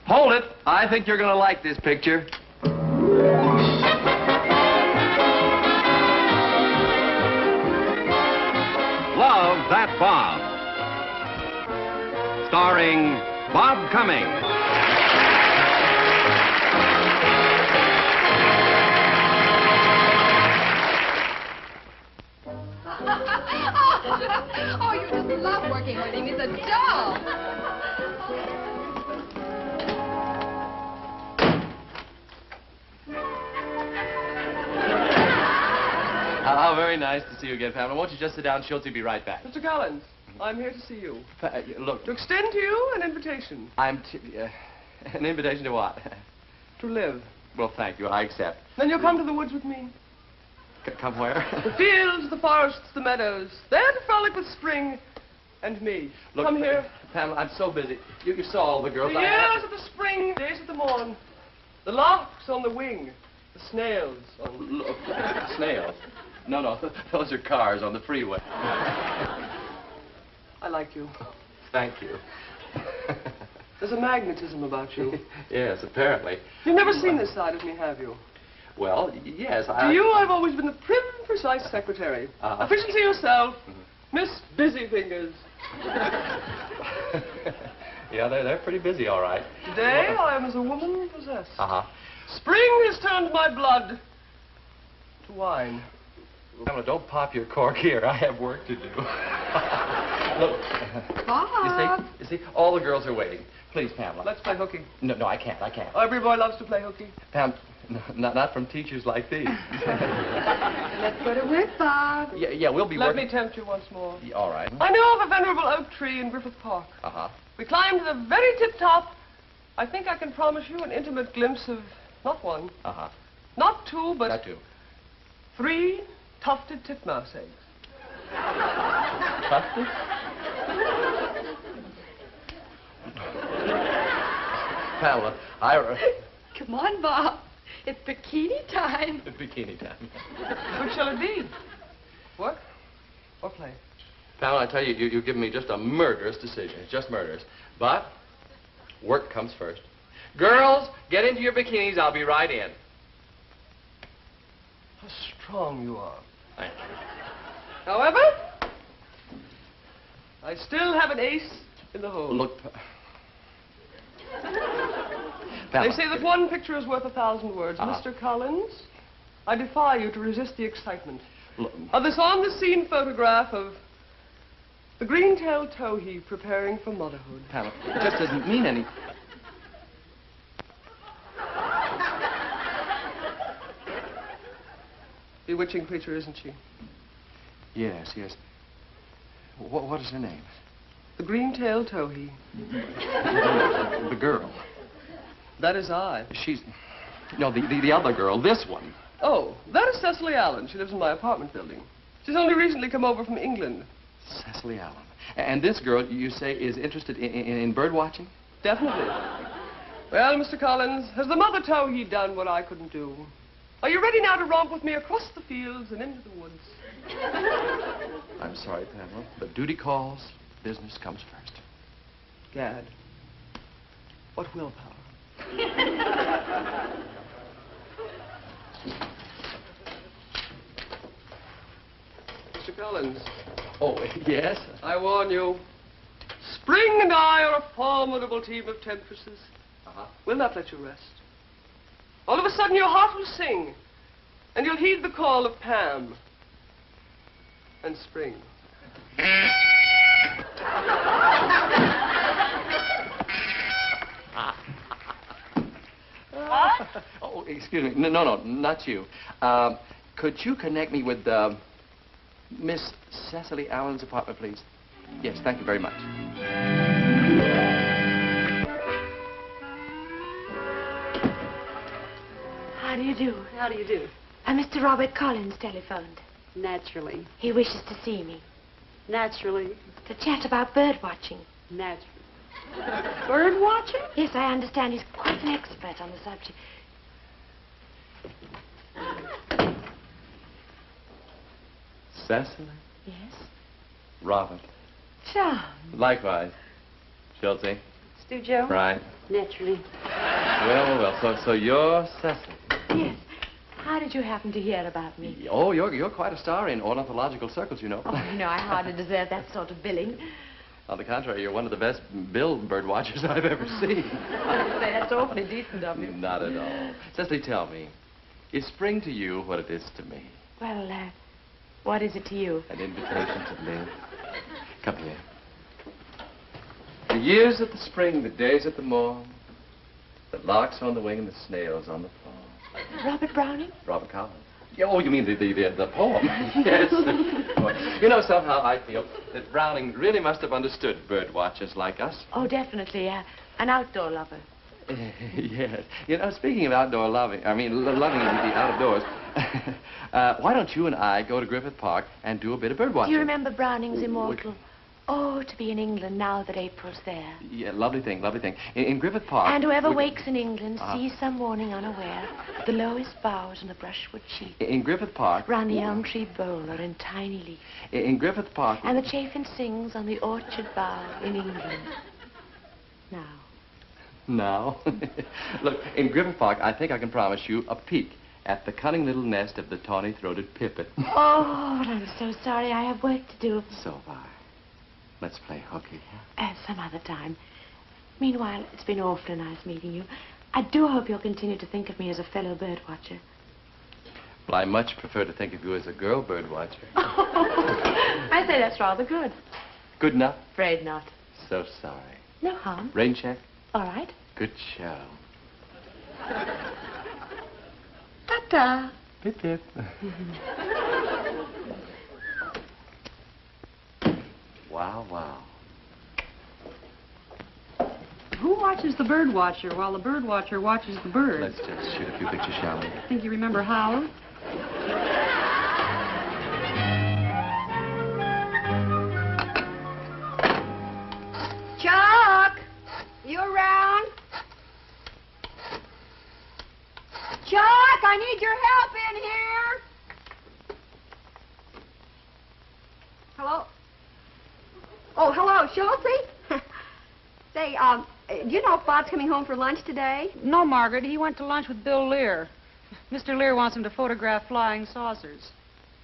Hold it. I think you're going to like this picture. Love That Bob. Starring Bob Cummings. Oh, you just love working with him. He's a doll. How very nice to see you again, Pamela. Won't you just sit down? Schultz will be right back. Mr. Collins, I'm here to see you. Look, To extend to you an invitation. an invitation to what? To live. Well, thank you. I accept. Then you'll come to the woods with me. Come where? The fields, the forests, the meadows. There to frolic with spring and me. Look, Come here. Pamela, I'm so busy. You saw all the girls. The years of the spring, days of the morn. The larks on the wing. The snails on... Look, snails. No, those are cars on the freeway. I like you. Thank you. There's a magnetism about you. Yes, apparently. You've never seen this side of me, have you? Well, yes, To you, I've always been the prim, precise secretary. Efficiency yourself. Miss Busy Fingers. Yeah, they're pretty busy, all right. Today, I am as a woman possessed. Spring has turned my blood to wine. Pamela, don't pop your cork here. I have work to do. Look. Bob. You see, all the girls are waiting. Please, Pamela. Let's play hooky. No, I can't. Every boy loves to play hooky. Pam, not from teachers like these. Let's go to work, Bob. Yeah, we'll be Let working. me tempt you once more. Yeah, all right. I know of a venerable oak tree in Griffith Park. We climbed to the very tip top. I think I can promise you an intimate glimpse of not one, not two, but Not two. 3 tufted titmouse eggs. Tufted? Pamela, Come on, Bob. It's bikini time. Bikini time. Which shall it be? Work or play? Pamela, I tell you, you've given me just a murderous decision. It's just murderous. But work comes first. Girls, get into your bikinis. I'll be right in. How strong you are. Thank you. However, I still have an ace in the hole. Look, They Pamela. say that one picture is worth 1,000 words. Mr. Collins, I defy you to resist the excitement Look, of this on-the-scene photograph of the green-tailed towhee preparing for motherhood. Pamela, it just doesn't mean any... Bewitching creature, isn't she? Yes. What is her name? The green-tailed towhee. The girl. That is I. She's... No, the other girl, this one. Oh, that is Cecily Allen. She lives in my apartment building. She's only recently come over from England. Cecily Allen. And this girl, you say, is interested in bird watching? Definitely. Well, Mr. Collins, has the mother towhee done what I couldn't do? Are you ready now to romp with me across the fields and into the woods? I'm sorry, Pamela, but duty calls, business comes first. Gad, what willpower. Mr. Collins. Oh, yes? I warn you, Spring and I are a formidable team of temptresses. We'll not let you rest. All of a sudden, your heart will sing, and you'll heed the call of Pam and Spring. Oh, excuse me. No, not you. Could you connect me with Miss Cecily Allen's apartment, please? Yes, thank you very much. How do you do? How do you do? Mr. Robert Collins telephoned. Naturally. He wishes to see me. Naturally. To chat about bird watching. Naturally. Bird watching? Yes, I understand he's quite an expert on the subject. Cecily? Yes? Robert. Charmed. Likewise. Schultze. Stu Joe? Right. Naturally. Well. So you're Cecily. Yes. How did you happen to hear about me? Oh, you're quite a star in ornithological circles, you know. Oh, no, I hardly deserve that sort of billing. On the contrary, you're one of the best bird watchers I've ever seen. Say, that's awfully decent of you. Not at all. Cecily, tell me, is spring to you what it is to me? Well, what is it to you? An invitation to live. Come here. The years of the spring, the days of the morn, the larks on the wing and the snails on the thorn. Robert Browning? Robert Collins. Yeah, oh, you mean the poem? Yes. You know, somehow I feel that Browning really must have understood bird watchers like us. Oh, definitely. An outdoor lover. Yes. You know, speaking of outdoor loving, loving the outdoors, why don't you and I go to Griffith Park and do a bit of bird watching? Do you remember Browning's immortal? Oh, to be in England now that April's there. Yeah, lovely thing, lovely thing. In Griffith Park... And whoever wakes in England sees some morning unaware the lowest boughs on the brushwood cheek. In Griffith Park... Round the elm tree bole or in tiny leaf. In Griffith Park... And the chafin sings on the orchard bough in England. Now? Look, in Griffith Park, I think I can promise you a peek at the cunning little nest of the tawny-throated pipit. Oh, but I'm so sorry. I have work to do. So have I. Let's play hooky. Some other time. Meanwhile, it's been awfully nice meeting you. I do hope you'll continue to think of me as a fellow bird watcher. Well, I much prefer to think of you as a girl bird watcher. I say that's rather good. Good enough? Afraid not. So sorry. No harm. Rain check? All right. Good show. Ta-ta. Pip-pip. Wow. Who watches the bird watcher while the bird watcher watches the bird? Let's just shoot a few pictures, shall we? Think you remember how? Chuck! You around? Chuck, I need your help in here. Hello? Oh, hello, Schultze? Say, do you know if Bob's coming home for lunch today? No, Margaret. He went to lunch with Bill Lear. Mr. Lear wants him to photograph flying saucers.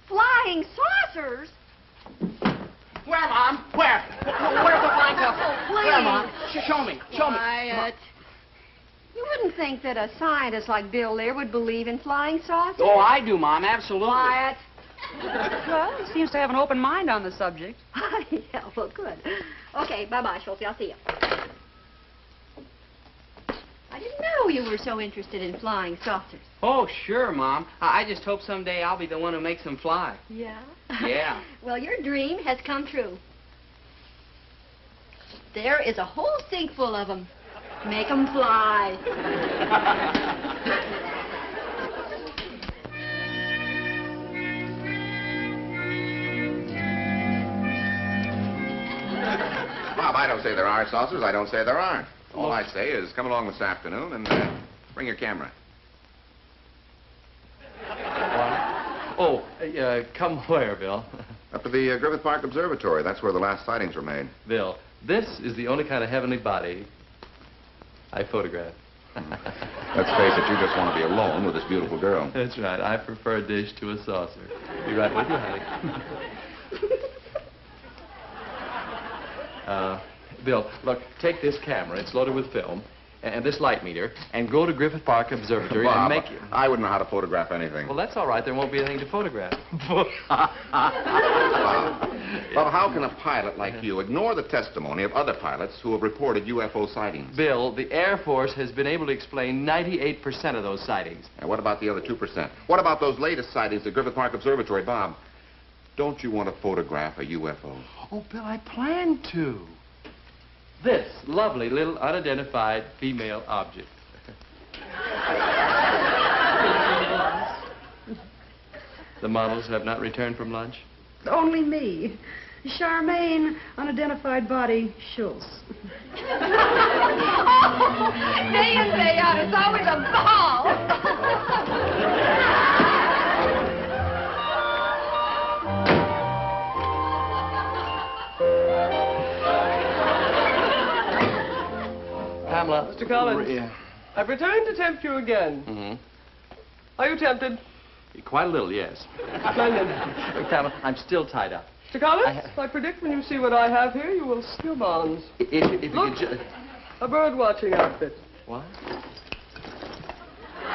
Flying saucers? Where, Mom? Where? Where's the flying saucer? Oh, please. Where, Mom? Show me. Quiet. You wouldn't think that a scientist like Bill Lear would believe in flying saucers? Oh, I do, Mom. Absolutely. Quiet. Well, he seems to have an open mind on the subject. Yeah, well, good. Okay, bye-bye, Schultze. I'll see you. I didn't know you were so interested in flying saucers. Oh, sure, Mom. I just hope someday I'll be the one who makes them fly. Yeah? Yeah. Well, your dream has come true. There is a whole sink full of them. Make them fly. Bob, I don't say there are saucers. I don't say there aren't. All I say is come along this afternoon and bring your camera. Come where, Bill? Up to the Griffith Park Observatory. That's where the last sightings were made. Bill, this is the only kind of heavenly body I photograph. Let's face it, you just want to be alone with this beautiful girl. That's right. I prefer a dish to a saucer. Be right with you, honey. Bill, look, take this camera. It's loaded with film. And this light meter, and go to Griffith Park Observatory Bob, and make it. I wouldn't know how to photograph anything. Well, that's all right. There won't be anything to photograph. Bob, how can a pilot like you ignore the testimony of other pilots who have reported UFO sightings? Bill, the Air Force has been able to explain 98% of those sightings. And what about the other 2%? What about those latest sightings at Griffith Park Observatory, Bob? Don't you want to photograph a UFO? Oh, Bill, I plan to. This lovely little unidentified female object. The models have not returned from lunch? Only me. Charmaine, unidentified body, Schultz. Day in, day out. It's always a ball. Pamela. Mr. Collins. Yeah. I've returned to tempt you again. Mm-hmm. Are you tempted? Quite a little, yes. Splendid. Pamela, I'm still tied up. Mr. Collins, I predict when you see what I have here, you will see your bonds. If you Look, could a bird watching outfit. What?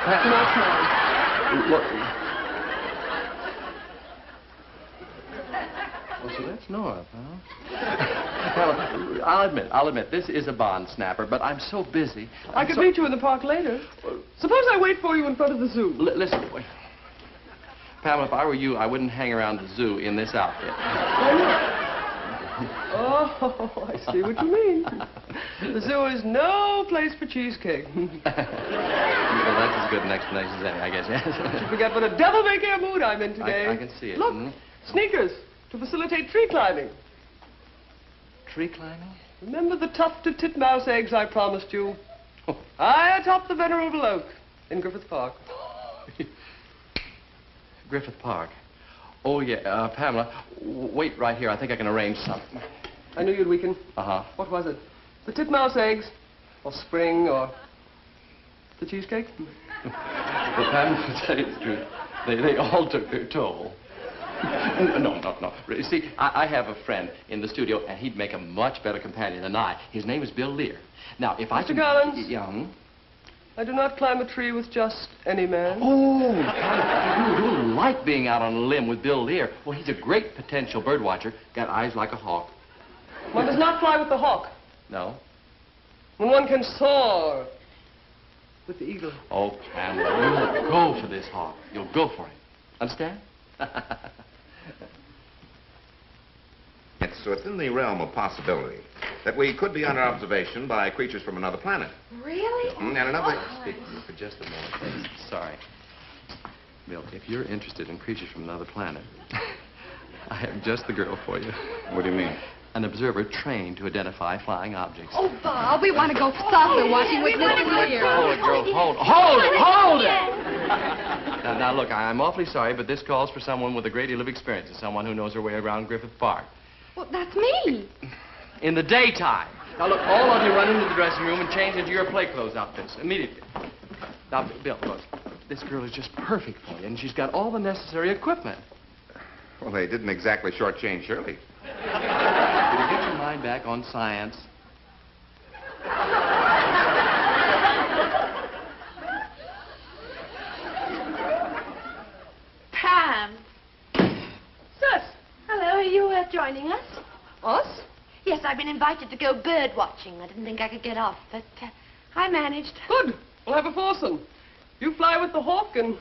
Not mine. Look. Well, so that's North, huh? Pamela, I'll admit, this is a bond snapper, but I'm so busy. I could meet you in the park later. Suppose I wait for you in front of the zoo. Listen, wait. Pamela, if I were you, I wouldn't hang around the zoo in this outfit. Oh, I see what you mean. The zoo is no place for cheesecake. Well, that's as good an explanation as any, I guess, yes. You forget what a devil-may-care mood I'm in today. I can see it. Look, Mm-hmm. sneakers to facilitate tree climbing. Tree climbing? Remember the tufted titmouse eggs I promised you? High atop the venerable oak in Griffith Park. Griffith Park. Oh, yeah, Pamela, wait right here. I think I can arrange something. I knew you'd weaken. Uh-huh. What was it? The titmouse eggs? Or spring? Or the cheesecake? Well, Pamela, to tell you the truth, they all took their toll. No. You see, I have a friend in the studio, and he'd make a much better companion than I. His name is Bill Lear. Now, if I Mr. can... Collins? Young. I do not climb a tree with just any man. Oh, you like being out on a limb with Bill Lear. Well, he's a great potential bird watcher. Got eyes like a hawk. One does not fly with the hawk. No? When one can soar with the eagle. Oh, Pamela, you'll go for this hawk. You'll go for it. Understand? It's within the realm of possibility that we could be under observation by creatures from another planet. Really? And another... Speak to you for just a moment, please. Sorry. Bill, if you're interested in creatures from another planet, I have just the girl for you. What do you mean? An observer trained to identify flying objects. Oh, Bob, we want to go saucer watching with Mr. Lear. Hold it, girl. Hold it! Now, look, I'm awfully sorry, but this calls for someone with a great deal of experience, someone who knows her way around Griffith Park. Well, that's me. In the daytime. Now, look, all of you run into the dressing room and change into your play clothes outfits immediately. Now, Bill, look, this girl is just perfect for you, and she's got all the necessary equipment. Well, they didn't exactly shortchange Shirley. Did you get your mind back on science? Pam. Sis. Hello, are you joining us? Us? Yes, I've been invited to go bird watching. I didn't think I could get off, but I managed. Good. We'll have a foursome. You fly with the hawk and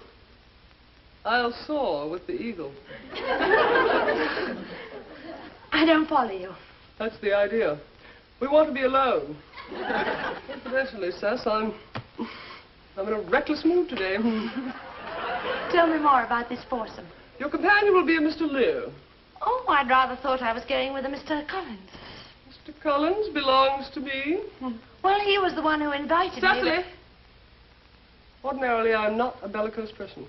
I'll soar with the eagle. I don't follow you. That's the idea. We want to be alone. Incidentally, Sis, I'm in a reckless mood today. Tell me more about this foursome. Your companion will be a Mr. Lear. Oh, I'd rather thought I was going with a Mr. Cummings. Mr. Collins belongs to me. Well, he was the one who invited me. Cecily! Ordinarily, I'm not a bellicose person.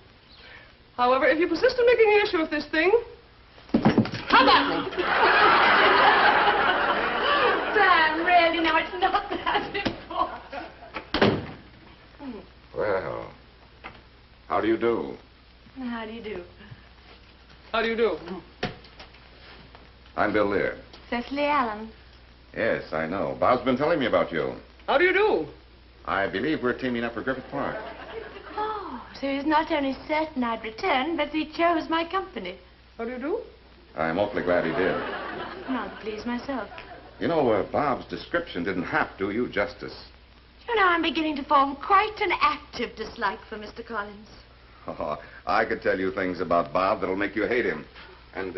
However, if you persist in making an issue of this thing, come at me! Sam, really, now it's not that important. Well, how do you do? How do you do? How do you do? I'm Bill Lear. Cecily Allen. Yes, I know. Bob's been telling me about you. How do you do? I believe we're teaming up for Griffith Park. Oh, so he's not only certain I'd return, but he chose my company. How do you do? I'm awfully glad he did. Rather pleased myself. You know, Bob's description didn't half do you justice. You know, I'm beginning to form quite an active dislike for Mr. Collins. Oh, I could tell you things about Bob that'll make you hate him. And,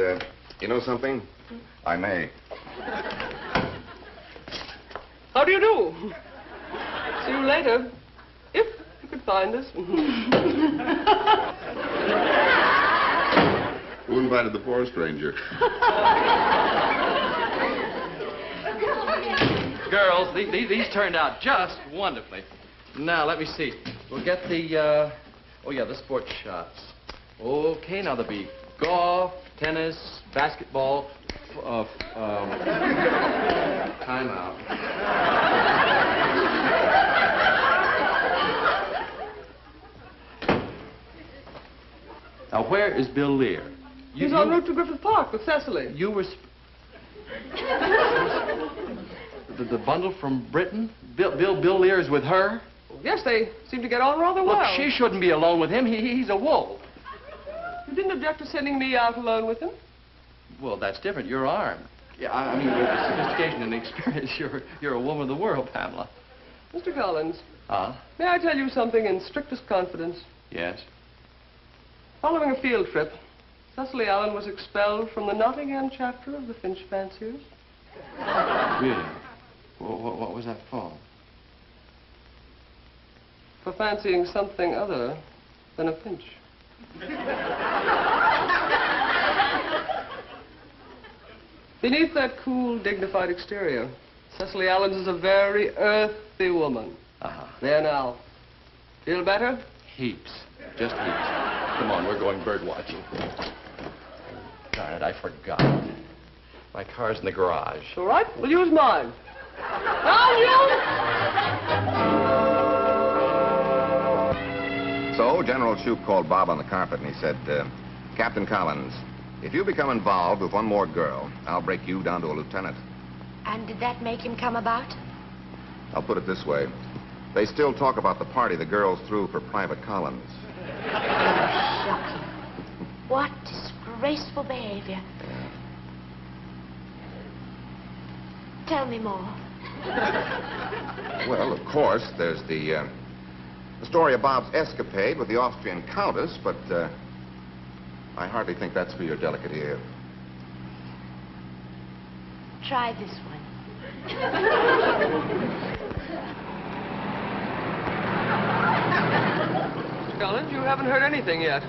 you know something? I may. How do you do? See you later. If you could find us. Who invited the forest ranger? Girls, these turned out just wonderfully. Now, let me see. We'll get the, the sports shots. Okay, now there'll be golf, tennis, basketball, time out. where is Bill Lear? He's en route to Griffith Park with Cecily. You were... The bundle from Britain? Bill Lear is with her? Yes, they seem to get on rather well. Look, she shouldn't be alone with him. He's a wolf. You didn't object to sending me out alone with him? Well, that's different. You're armed. Yeah, I mean, with sophistication and experience, you're a woman of the world, Pamela. Mr. Collins. Huh? May I tell you something in strictest confidence? Yes. Following a field trip, Cecily Allen was expelled from the Nottingham chapter of the Finch Fanciers. Really? What was that for? For fancying something other than a finch. Beneath that cool, dignified exterior, Cecily Allen is a very earthy woman. Uh-huh. There now. Feel better? Heaps. Just heaps. Come on, we're going bird watching. Darn it, I forgot. My car's in the garage. All right, we'll use mine. Now you! So General Shoup called Bob on the carpet and he said, Captain Collins, if you become involved with one more girl, I'll break you down to a lieutenant. And did that make him come about? I'll put it this way. They still talk about the party the girls threw for Private Collins. Shocking. What disgraceful behavior. Tell me more. Well, of course, there's the story of Bob's escapade with the Austrian Countess, but I hardly think that's for your delicate ear. Try this one. Mr. Collins, you haven't heard anything yet.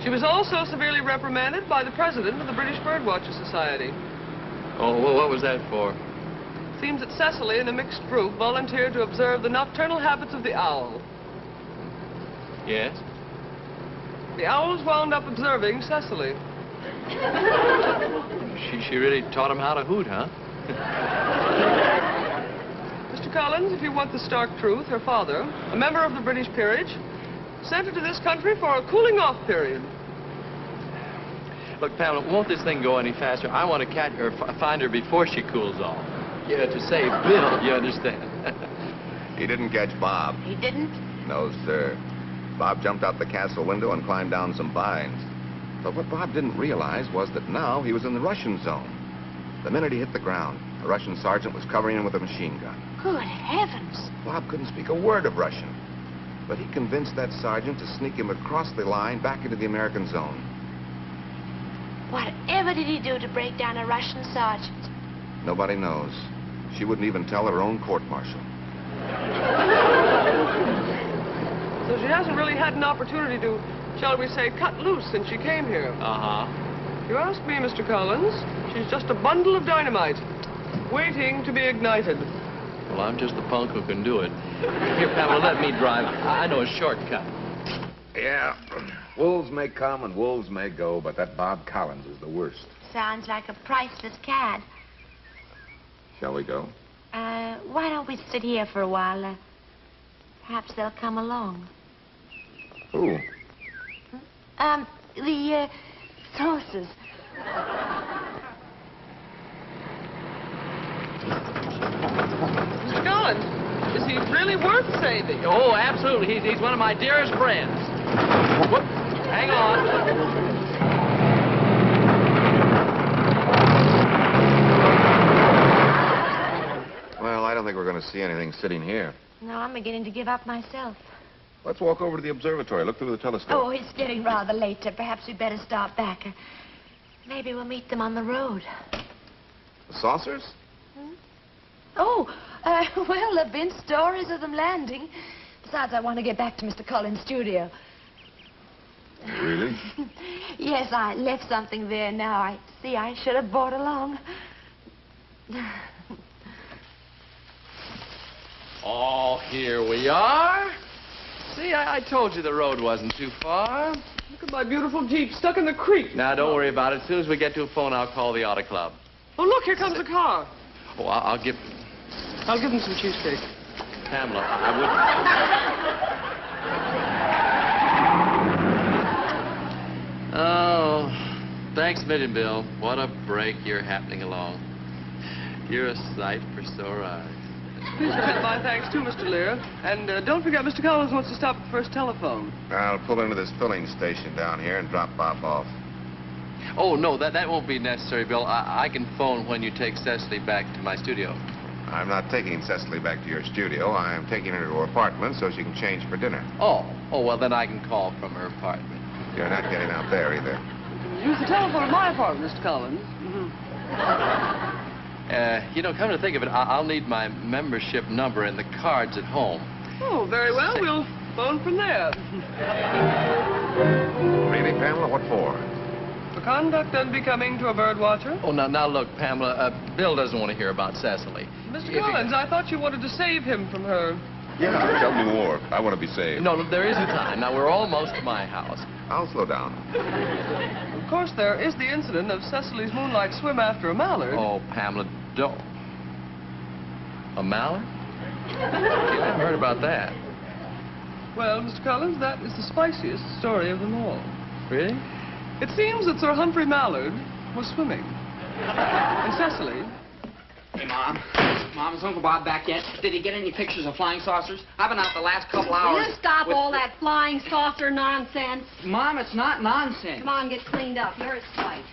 She was also severely reprimanded by the president of the British Birdwatcher Society. Oh, well, what was that for? Seems that Cecily and a mixed group volunteered to observe the nocturnal habits of the owl. Yes? The owls wound up observing Cecily. She really taught him how to hoot, huh? Mr. Collins, if you want the stark truth, her father, a member of the British peerage, sent her to this country for a cooling-off period. Look, Pamela, won't this thing go any faster? I want to catch her, find her before she cools off. Yeah, to save Bill, you understand? He didn't catch Bob. He didn't? No, sir. Bob jumped out the castle window and climbed down some vines. But what Bob didn't realize was that now he was in the Russian zone. The minute he hit the ground, a Russian sergeant was covering him with a machine gun. Good heavens. Bob couldn't speak a word of Russian. But he convinced that sergeant to sneak him across the line back into the American zone. Whatever did he do to break down a Russian sergeant? Nobody knows. She wouldn't even tell her own court-martial. So she hasn't really had an opportunity to, shall we say, cut loose since she came here. Uh-huh. If you ask me, Mr. Collins, she's just a bundle of dynamite, waiting to be ignited. Well, I'm just the punk who can do it. Here, Pamela, let me drive. I know a shortcut. Yeah, wolves may come and wolves may go, but that Bob Collins is the worst. Sounds like a priceless cad. Shall we go? Why don't we sit here for a while? Perhaps they'll come along. Who? The saucers. Mr. Collins, is he really worth saving? Oh, absolutely. He's one of my dearest friends. Whoop. Hang on. Well, I don't think we're going to see anything sitting here. No, I'm beginning to give up myself. Let's walk over to the observatory. Look through the telescope. Oh, it's getting rather late. Perhaps we'd better start back. Maybe we'll meet them on the road. The saucers? Oh, well, there have been stories of them landing. Besides, I want to get back to Mr. Collins' studio. Really? Yes, I left something there now. I see I should have brought along. Oh, here we are. See, I told you the road wasn't too far. Look at my beautiful Jeep stuck in the creek. Now, don't worry about it. As soon as we get to a phone, I'll call the auto club. Oh, look, here comes the car. Oh, I'll give him some cheesesteak. Pamela, I wouldn't. thanks a million, Bill. What a break you're happening along. You're a sight for sore eyes. Please accept my thanks too, Mr. Lear. And don't forget, Mr. Collins wants to stop at the first telephone. I'll pull into this filling station down here and drop Bob off. Oh, no, that won't be necessary, Bill. I can phone when you take Cecily back to my studio. I'm not taking Cecily back to your studio. I'm taking her to her apartment so she can change for dinner. Oh, well, then I can call from her apartment. You're not getting out there either. Use the telephone at my apartment, Mr. Collins. Come to think of it, I'll need my membership number and the cards at home. Oh, very well. We'll phone from there. Really, Pamela? What for? For conduct unbecoming to a bird watcher. Oh, now look, Pamela, Bill doesn't want to hear about Cecily. Mr. Collins, I thought you wanted to save him from her. Yeah, tell me more. I want to be saved. No, there isn't time. Now, we're almost to my house. I'll slow down. Of course, there is the incident of Cecily's moonlight swim after a mallard. Oh, Pamela, don't. A mallard? I haven't heard about that. Well, Mr. Collins, that is the spiciest story of them all. Really? It seems that Sir Humphrey Mallard was swimming. And Cecily... Hey, Mom. Mom, is Uncle Bob back yet? Did he get any pictures of flying saucers? I've been out the last couple hours. Will you stop all that flying saucer nonsense? Mom, it's not nonsense. Come on, get cleaned up. You're at sight.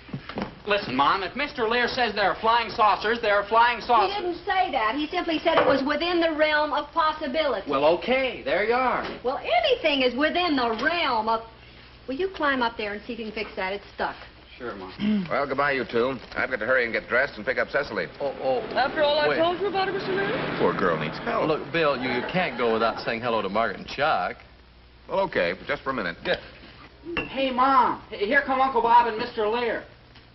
Listen, Mom, if Mr. Lear says there are flying saucers, there are flying saucers. He didn't say that. He simply said it was within the realm of possibility. Well, okay, there you are. Well, anything is within the realm of... Will you climb up there and see if you can fix that? It's stuck. Sure, Mom. Well, goodbye, you two. I've got to hurry and get dressed and pick up Cecily. After all I wait. told you about her, Mr. Lear? Poor girl needs help. Look, Bill, you can't go without saying hello to Margaret and Chuck. Well, okay, but just for a minute. Yeah. Hey, Mom, here come Uncle Bob and Mr. Lear.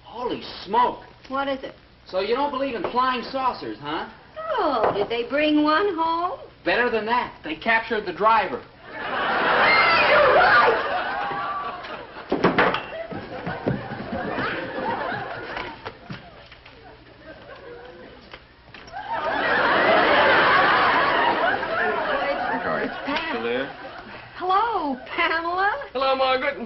Holy smoke. What is it? So you don't believe in flying saucers, huh? Oh, did they bring one home? Better than that. They captured the driver. You're right! Hello, Pamela. Hello, Margaret.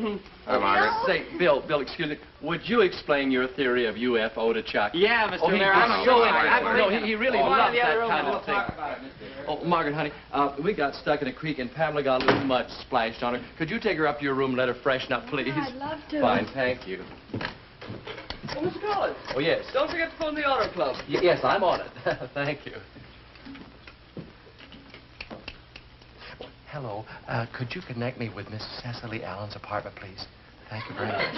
Hi, Margaret. Say, Bill, excuse me. Would you explain your theory of UFO to Chuck? Yeah, Mr. Oh, he'd Lear, be I'm so so interested. No, he really loves that kind of thing. Talk about it, Mr. Lear. Oh, Margaret, honey, we got stuck in a creek and Pamela got a little mud splashed on her. Could you take her up to your room and let her freshen up, please? I'd love to. Fine, thank you. Oh, Mr. Collins. Oh, yes. Don't forget to phone the Honor Club. Yes, I'm on it. Thank you. Hello. Could you connect me with Miss Cecily Allen's apartment, please? Thank you very much.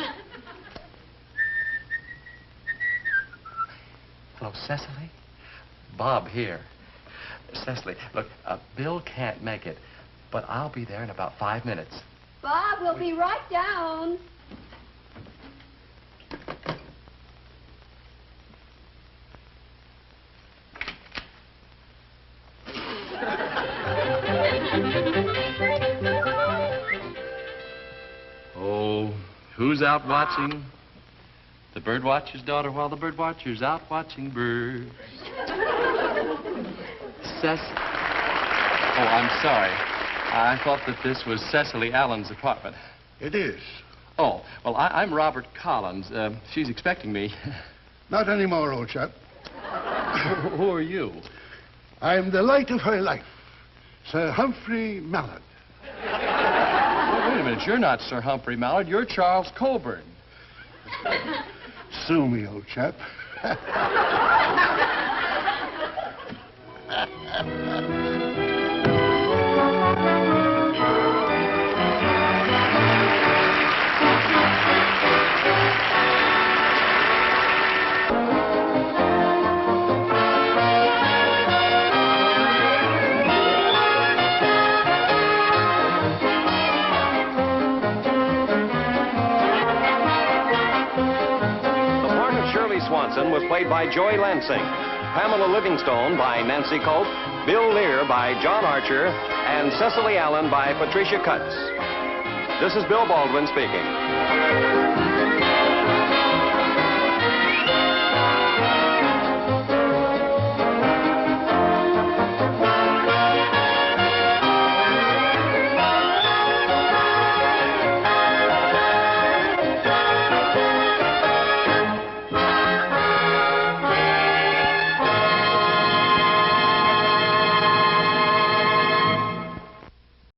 Hello, Cecily? Bob here. Cecily, look, Bill can't make it, but I'll be there in about 5 minutes. Bob, we'll be right down. Oh, who's out watching? The bird watcher's daughter while the bird watcher's out watching birds. Oh, I'm sorry. I thought that this was Cecily Allen's apartment. It is. Oh, well, I'm Robert Collins. She's expecting me. Not anymore, old chap. Who are you? I'm the light of her life, Sir Humphrey Mallard. Wait a minute. You're not Sir Humphrey Mallard. You're Charles Coburn. Sue me, old chap. Swanson was played by Joy Lansing, Pamela Livingstone by Nancy Culp, Bill Lear by John Archer, and Cecily Allen by Patricia Cutts. This is Bill Baldwin speaking.